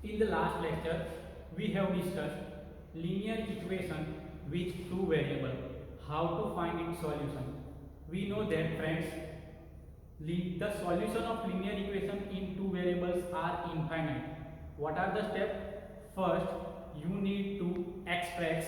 In the last lecture, we have discussed linear equation with two variable, how to find its solution. We know that friends, the solution of linear equation in two variables are infinite. What are the steps? First, you need to express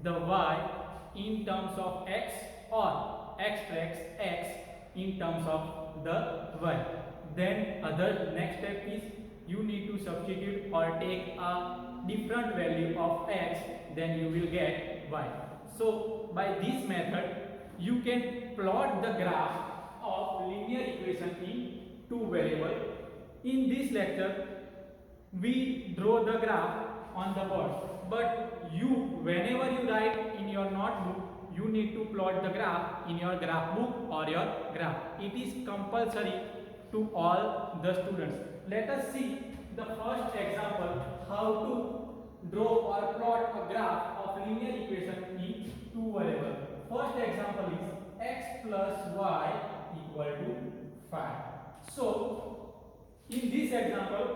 the y in terms of x or express x in terms of the y. Then other next step is you need to substitute or take a different value of x, then you will get y. So by this method you can plot the graph of linear equation in two variable. In this lecture we draw the graph on the board, but you whenever you write in your notebook you need to plot the graph in your graph book or your graph. It is compulsory to all the students. Let us see the first example how to draw or plot a graph of linear equation in two variable. First example is x plus y equal to 5. So in this example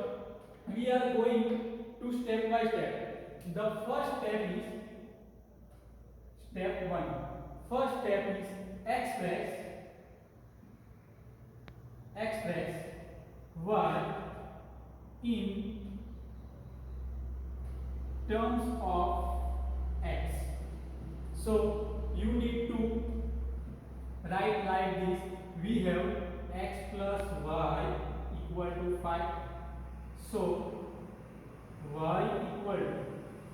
we are going to step by step. The first step is step 1. First step is express y in terms of x. So you need to write like this. We have x plus y equal to 5. So y equal to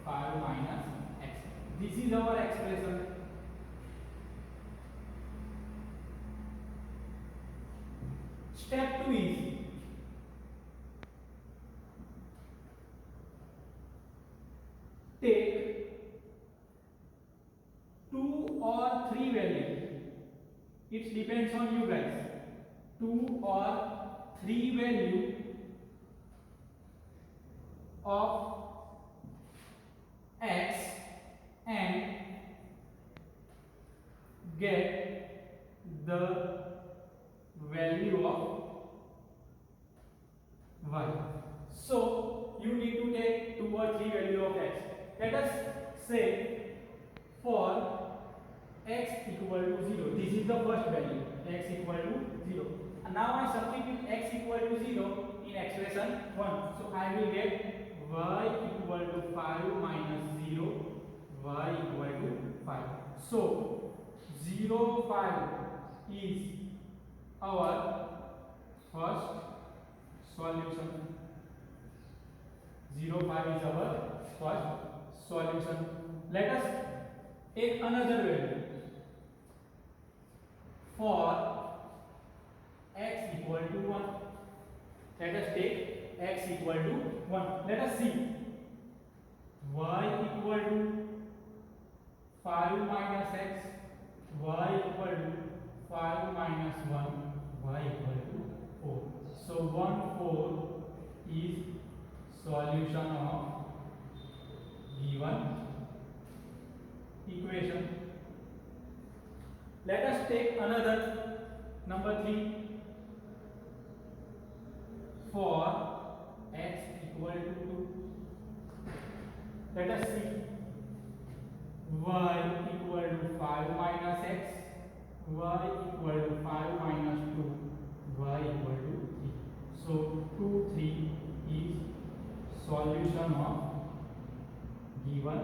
5 minus x. This is our expression. Step 2 is take 2 or 3 values. It depends on you guys. 2 or 3 value of x and get the value of y. So you need to take 2 or 3 value of x. Let us say for x equal to 0. This is the first value, x equal to 0. And now I substitute x equal to 0 in expression 1. So I will get y equal to 5 minus 0, y equal to 5. So 0, 5 is our first solution. 0, 5 is our first solution. Let us take another value. For x equal to 1, let us take x equal to 1. Let us see y equal to 5 minus x, y equal to 5 minus 1, y equal to 4. So 1, 4 is solution of given equation. Let us take another number 3. For x equal to 2, let us see y equal to 5 minus x, y equal to 5 minus 2, y equal to 3. So 2, 3 is solution of given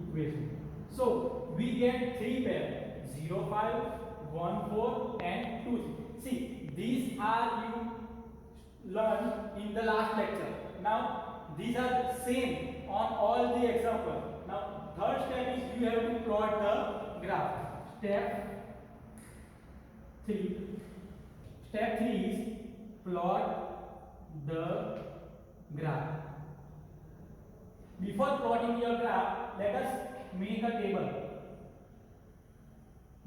equation. So we get 3 pairs, 0, 5, 1, 4 and 2, 3. See, these are you learned in the last lecture. Now these are same on all the examples. Now third step is you have to plot the graph. Step 3. Step 3 is plot the graph. Before plotting your graph, let us make a table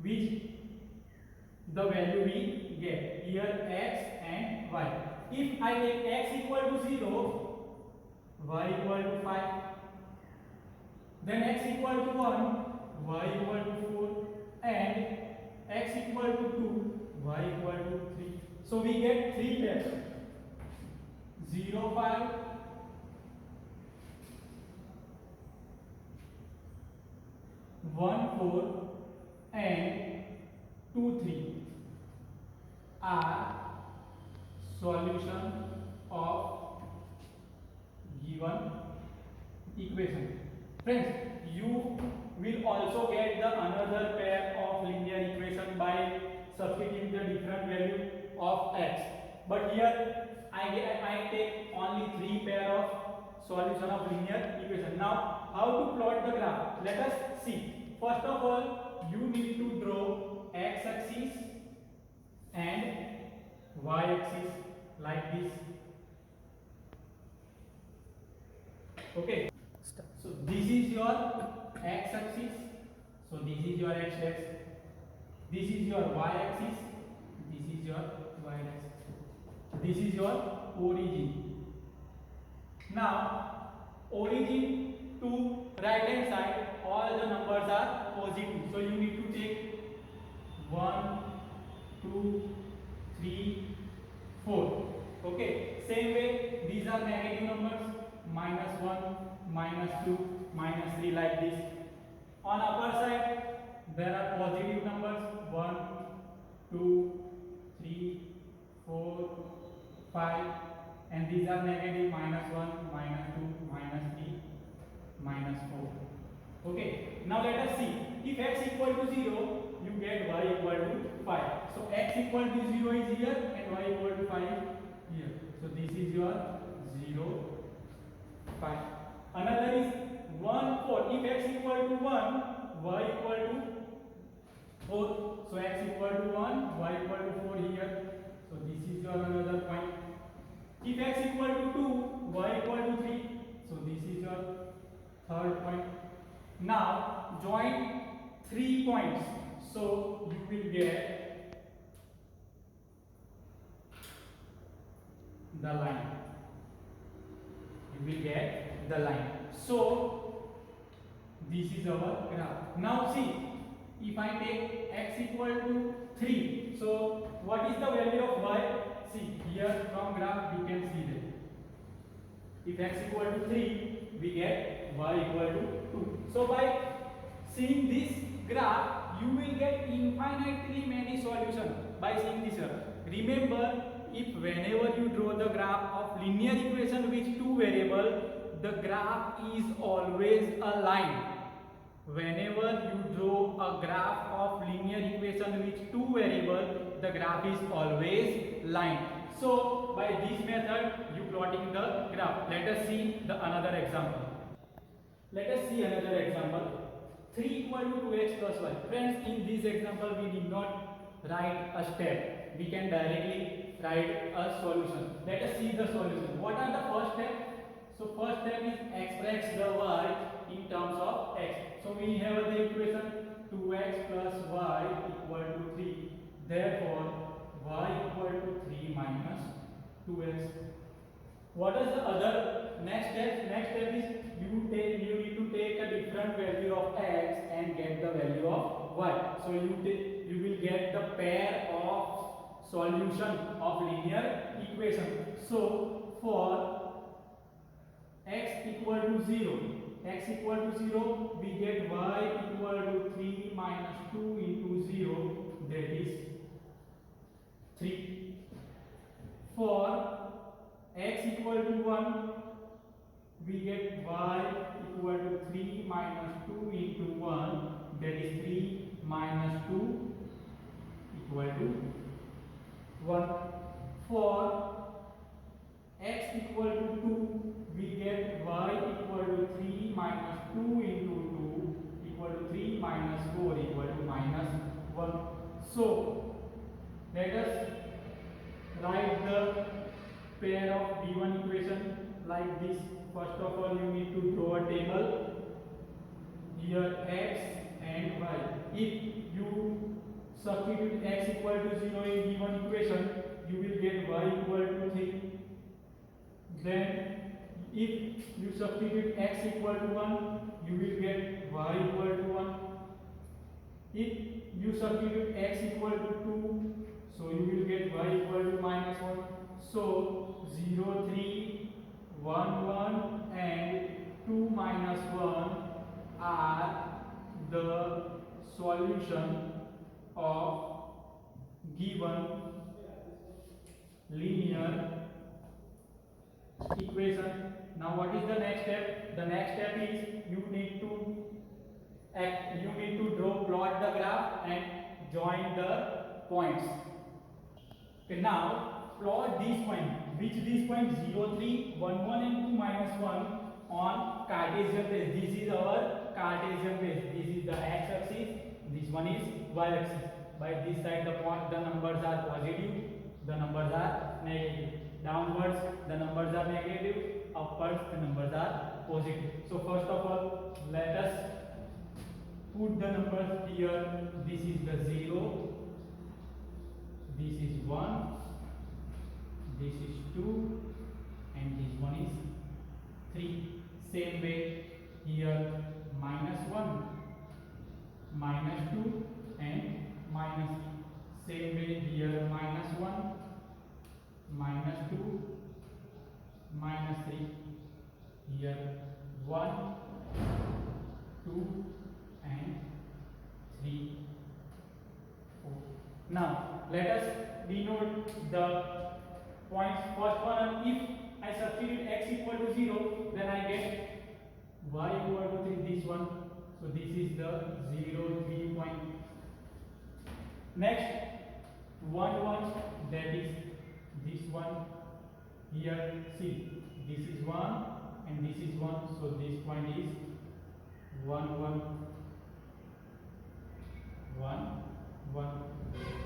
which the value we get here x and y. If I take x equal to 0, y equal to 5, then x equal to 1, y equal to 4, and x equal to 2, y equal to 3. So we get 3 pairs, 0 5, 1 4 and 2 3 are solution of given equation. Friends, you will also get the another pair of linear equation by substituting the different value of x. But here I take only 3 pair of solution of linear equation. Now, how to plot the graph? Let us see. First of all, you need to draw x axis and y axis like this. Okay. So this is your x axis. So this is your x axis. This is your y axis. This is your y axis. This is your origin. Now, origin to right hand side, all the numbers are positive. So you need to take 1, 2, 3, 4. Okay. Same way, these are negative numbers. -1, -2, -3 like this. On upper side, there are positive numbers 1, 2, 3, 4, 5, and these are negative -1, -2, -3, -4. Okay. Now let us see. If x equal to 0, you get y equal to 5. So x equal to 0 is here and y equal to 5 here. So this is your 0, 5. Another is 1 4. If x equal to 1, y equal to 4. So x equal to 1, y equal to 4 here. So this is your another point. If x equal to 2, y equal to 3. So this is your third point. Now join 3 points. So you will get the line. You will get the line. So this is our graph. Now see, if I take x equal to 3, so what is the value of y? See, here from graph you can see that if x equal to 3, we get y equal to 2. So by seeing this graph, you will get infinitely many solutions by seeing this. Remember, if whenever you draw the graph of linear equation with two variables, the graph is always a line. Whenever you draw a graph of linear equation with two variables, the graph is always line. So by this method, you plotting the graph. Let us see the another example. Let us see another example. 3 equal to 2x plus y. Friends, in this example, we did not write a step. We can directly write a solution. Let us see the solution. What are the first steps? So first step is express the y in terms of x. So we have the equation 2x plus y equal to 3. Therefore, y equal to 3 minus 2x. What is the other next step? Next step is you need to take a different value of x and get the value of y. So you will get the pair of solution of linear equation. So for x equal to 0, we get y equal to 3 minus 2 into 0, that is 3. For x equal to 1, we get y equal to 3 minus 2 into 1, that is 3 minus 2 equal to 1. For x equal to 2, we get y equal to 3 minus 2 into 2 equal to 3 minus 4 equal to minus 1. So let us write the pair of given equation like this. First of all, you need to draw a table. Here x and y. If you substitute x equal to 0 in given equation, you will get y equal to 3. Then if you substitute x equal to 1, you will get y equal to 1. If you substitute x equal to 2, so you will get y equal to minus 1. So 0, 3 1 1 and 2 minus 1 are the solution of given linear equation. Now what is the next step? The next step is you need to draw plot the graph and join the points. Okay, now plot these points. Which these points? 0 3 1 1 and 2 minus 1 on Cartesian base. This is our Cartesian base. This is the x axis, this one is y axis. By this side the numbers are positive, the numbers are negative. Downwards the numbers are negative, upwards the numbers are positive. So first of all, let us put the numbers here. This is the 0, this is 1, this is 2, and this one is 3. Same way here, minus 1, minus 2 and minus 3. Same way here, minus 1, minus 2, minus 3. Here 1, 2 and 3, 4. Now let us denote the points. First one, if I substitute x equal to 0, then I get y equal to 3, this one. So this is the 0 3 point. Next 1 1, that is this one. Here see, this is 1 and this is 1, so this point is 1 1 1 1.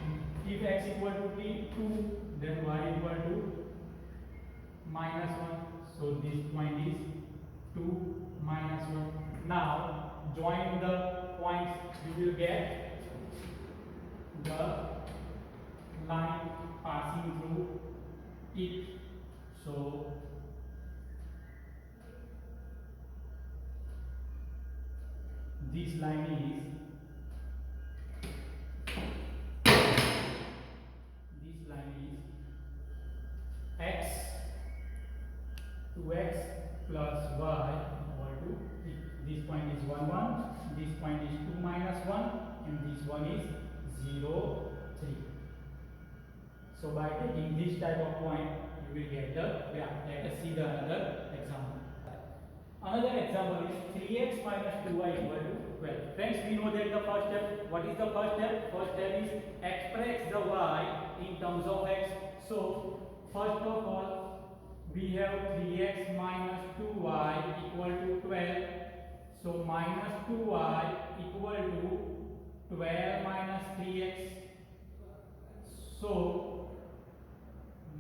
And if x equal to 2, then y equal to minus 1, so this point is 2 minus 1. Now join the points, you will get the line passing through it. So this line is x 2x plus y equal to 3. This point is 1 1, this point is 2 minus 1, and this one is 0 3. So by taking this type of point, you will get the graph. Let us see the another example. Another example is 3x minus 2y equal to 12. Friends, we know that the first step. What is the first step? First step is express the y in terms of x. So first of all, we have 3x minus 2y equal to 12. So minus 2y equal to 12 minus 3x. So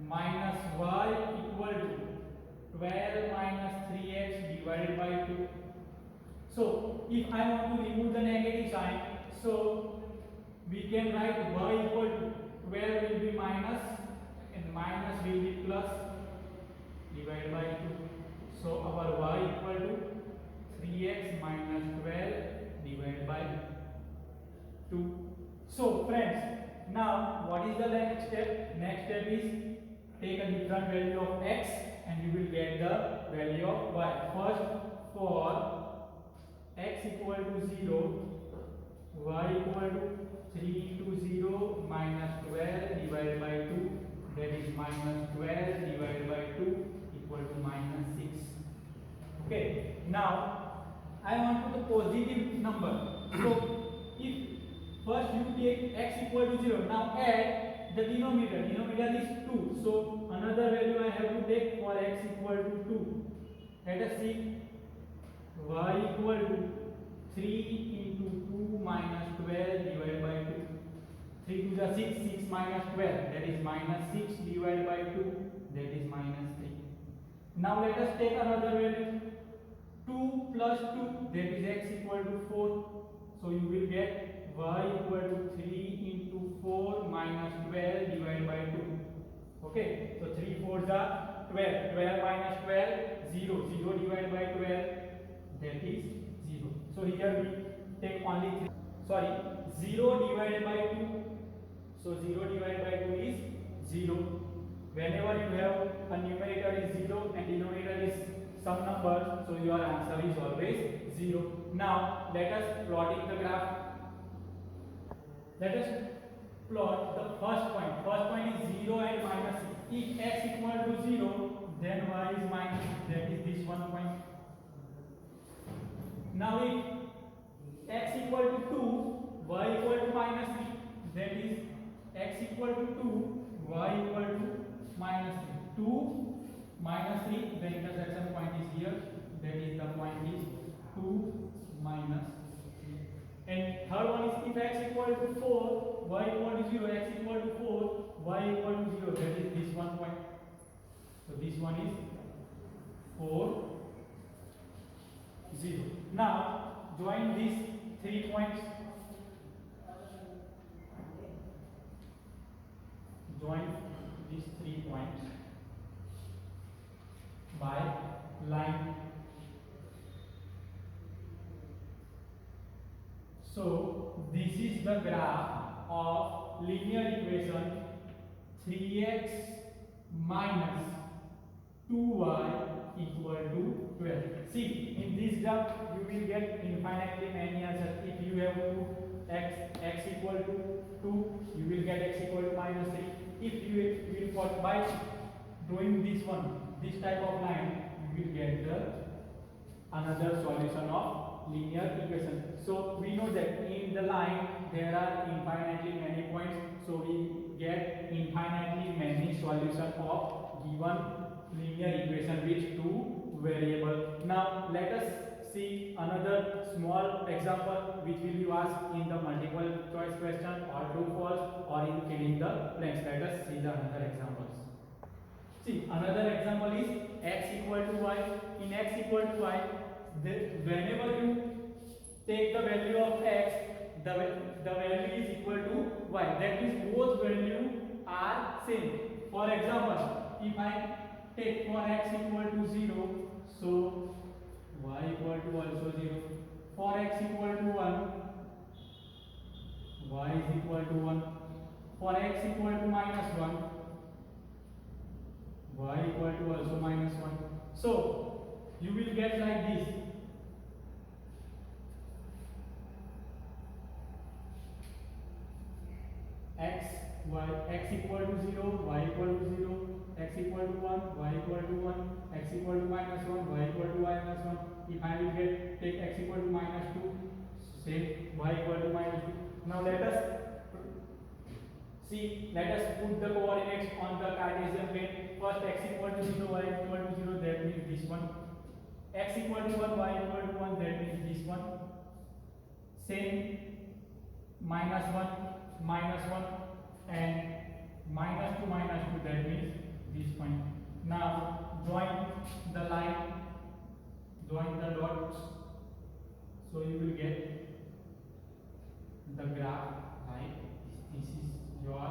minus y equal to 12 minus 3x divided by 2. So if I want to remove the negative sign, so we can write y equal to 12 will be minus and minus will be plus divided by 2. So our y equal to 3x minus 12 divided by 2. So friends, now what is the next step? Next step is take a different value of x and you will get the value of y. First, for x equal to 0, y equal to 3 into 0 minus 12 divided by 2, that is minus 12 divided by 2 equal to minus 6. Okay, now I want to the positive number. So if first you take x equal to 0, now add the denominator. Denominator is 2. So another value I have to take for x equal to 2. Let us see. Y equal to 3 into 2 minus 12 divided by 2. 3 to the 6, 6 minus 12, that is minus 6 divided by 2, that is minus 3. Now let us take another value. 2 plus 2, that is x equal to 4. So you will get y equal to 3 into 4 minus 12 divided by 2. Okay, so 3 4s are 12. 12 minus 12, 0. 0 divided by 12, that is 0. So here we take only 0 divided by 2. So 0 divided by 2 is 0. Whenever you have a numerator is 0 and denominator is some number, so your answer is always 0. Now let us plotting the graph. Let us plot the first point. First point is 0 and minus 6. If x equal to 0, then y is minus 6. That is this one point. Now if x equal to 2, y equal to minus 3, that is x equal to 2, y equal to minus 3. 2 minus 3, the intersection point is here. That is the point is 2 minus 3. And third one is if x equal to 4, y equal to 0, x equal to 4, y equal to 0. That is this one point. So this one is 4, 0. Now join these 3 points. Join these 3 points by line. So this is the graph of linear equation 3x minus 2y equal to 12. See, in this graph you will get infinitely many answers. If you have x equal to 2, you will get x equal to minus 3. If you will put by doing this one, this type of line, you will get the another solution of linear equation. So we know that in the line there are infinitely many points, so we get infinitely many solution of given linear equation with 2 variable. Now let us see another small example which will be asked in the multiple choice question or true false or in filling the blanks. Let us see the another examples. See, another example is x equal to y. In x equal to y, whenever you take the value of x, the value is equal to y. That means both values are same. For example, if I take for x equal to 0, so y equal to also 0. For x equal to 1, y is equal to 1. For x equal to minus 1, y equal to also minus 1. So you will get like this. X equal to 0, y equal to 0, x equal to 1, y equal to 1, x equal to minus 1, y equal to minus 1. If I will take x equal to minus 2, say y equal to minus 2. Now let us put the coordinates on the Cartesian plane. First x equal to 0, y equal to 0, that means this one. X equal to 1, y equal to 1, that means this one. Same minus 1, and minus 2, that means this point. Now join the line, join the dots, so you will get the graph like this. This is your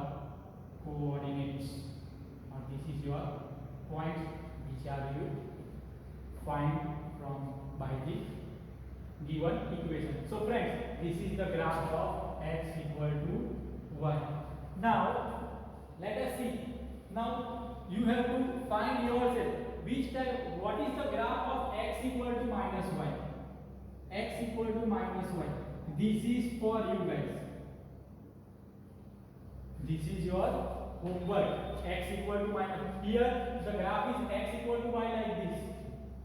coordinates, or this is your points which are you find from by the given equation. So friends, this is the graph of x equal to y. Now let us see. Now you have to find yourself what is the graph of x equal to minus y. X equal to minus y. This is for you guys. This is your homework. X equal to minus. Here the graph is x equal to y like this.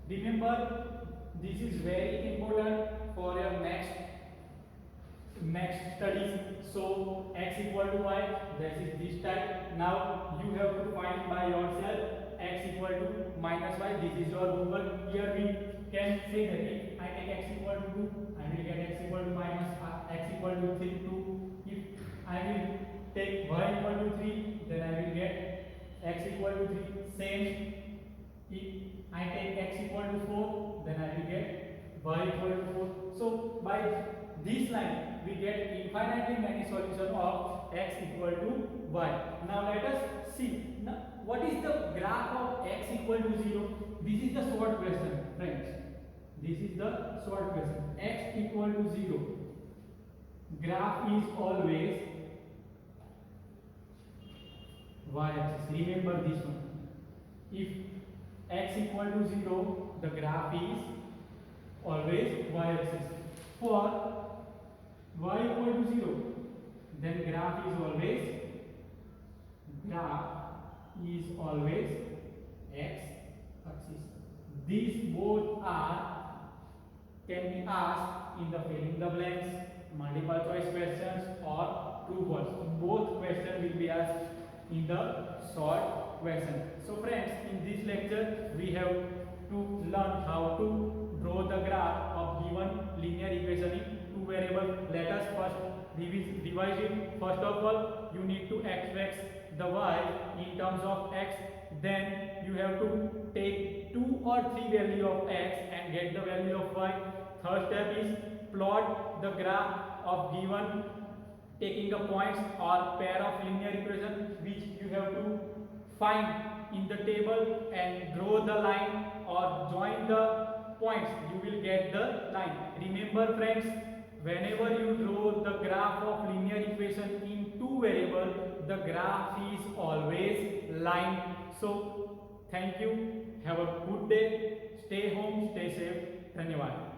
Remember, this is very important for your next studies. So x equal to y, that is this type. Now you have to find by yourself x equal to minus y. This is your homework. Here we can say that if I take x equal to 2, I will get x equal to minus x equal to 2. If I will take y equal to 3, then I will get x equal to 3. Same. If I take x equal to 4, then I will get y equal to 4. So by this line we get infinitely many solutions of x equal to y. Now let us see. Now, what is the graph of x equal to 0? This is the short question, friends. This is the short question. X equal to 0. Graph is always y-axis. Remember this one. If x equal to 0, the graph is always y-axis. For y equal to 0, then graph is always x-axis. These both can be asked in the filling the blanks, multiple choice questions or true false. Both questions will be asked in the short question. So friends, in this lecture we have to learn how to draw the graph of given linear equation in two variables. Let us first revise it. First of all, you need to express the y in terms of x. Then you have to take 2 or 3 value of x and get the value of y. Third step is plot the graph of given taking the points or pair of linear equation which you have to find in the table and draw the line or join the points. You will get the line. Remember friends, whenever you draw the graph of linear equation in two variables, the graph is always line. So thank you. Have a good day. Stay home. Stay safe. धन्यवाद.